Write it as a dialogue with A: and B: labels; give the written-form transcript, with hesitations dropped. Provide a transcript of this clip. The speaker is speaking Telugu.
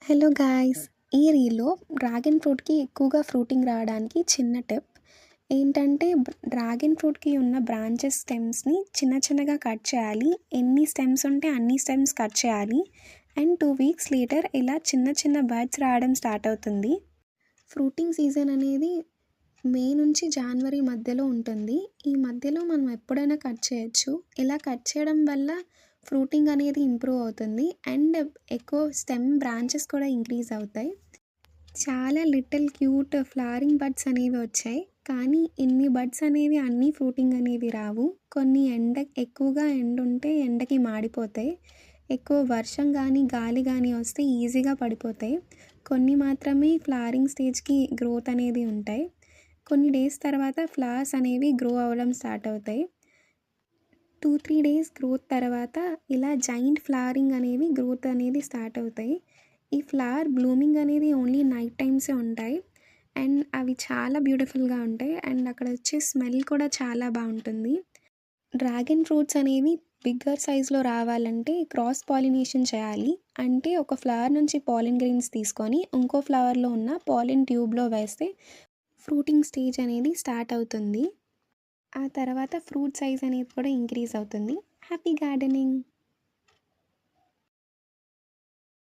A: Hello guys! ఈ రీల్‌లో డ్రాగన్ ఫ్రూట్‌కి ఎక్కువగా ఫ్రూటింగ్ రావడానికి చిన్న టిప్ ఏంటంటే డ్రాగన్ ఫ్రూట్‌కి ఉన్న బ్రాంచెస్ స్టెమ్స్‌ని చిన్న చిన్నగా కట్ చేయాలి. ఎన్ని స్టెమ్స్ ఉంటే అన్ని స్టెమ్స్ కట్ చేయాలి. అండ్ 2 వీక్స్ లేటర్ ఇలా చిన్న చిన్న బడ్స్ రావడం స్టార్ట్ అవుతుంది. ఫ్రూటింగ్ సీజన్ అనేది మే నుంచి జనవరి మధ్యలో ఉంటుంది. ఈ మధ్యలో మనం ఎప్పుడైనా కట్ చేయొచ్చు. ఇలా కట్ చేయడం వల్ల ఫ్రూటింగ్ అనేది ఇంప్రూవ్ అవుతుంది. అండ్ ఎక్కువ స్టెమ్ బ్రాంచెస్ కూడా ఇంక్రీజ్ అవుతాయి. చాలా లిటిల్ క్యూట్ ఫ్లవరింగ్ బడ్స్ అనేవి వచ్చాయి. కానీ ఇన్ని బడ్స్ అనేవి అన్నీ ఫ్రూటింగ్ అనేవి రావు. కొన్ని ఎక్కువగా ఎండ ఉంటే ఎండకి మాడిపోతాయి. ఎక్కువ వర్షం గానీ, గాలి గానీ వస్తే ఈజీగా పడిపోతాయి. కొన్ని మాత్రమే ఫ్లవరింగ్ స్టేజ్‌కి గ్రోత్ అనేది ఉంటాయి. కొన్ని డేస్ తర్వాత ఫ్లవర్స్ అనేవి గ్రో అవ్వడం స్టార్ట్ అవుతాయి. 2-3 డేస్ గ్రోత్ తర్వాత ఇలా జైంట్ ఫ్లవరింగ్ అనేవి గ్రోత్ అనేది స్టార్ట్ అవుతాయి. ఈ ఫ్లవర్ బ్లూమింగ్ అనేది ఓన్లీ నైట్ టైమ్సే ఉంటాయి. అండ్ అవి చాలా బ్యూటిఫుల్‌గా ఉంటాయి. అండ్ అక్కడ వచ్చే స్మెల్ కూడా చాలా బావుంటుంది. డ్రాగన్ ఫ్రూట్స్ అనేవి బిగ్గర్ సైజ్‌లో రావాలంటే క్రాస్ పాలినేషన్ చేయాలి. అంటే ఒక ఫ్లవర్ నుంచి పాలిన్ గ్రెయిన్స్ తీసుకొని ఇంకో ఫ్లవర్‌లో ఉన్న పాలిన్ ట్యూబ్‌లో వేస్తే ఫ్రూటింగ్ స్టేజ్ అనేది స్టార్ట్ అవుతుంది. ఆ తర్వాత ఫ్రూట్ సైజ్ అనేది కూడా ఇంక్రీజ్ అవుతుంది. Happy gardening!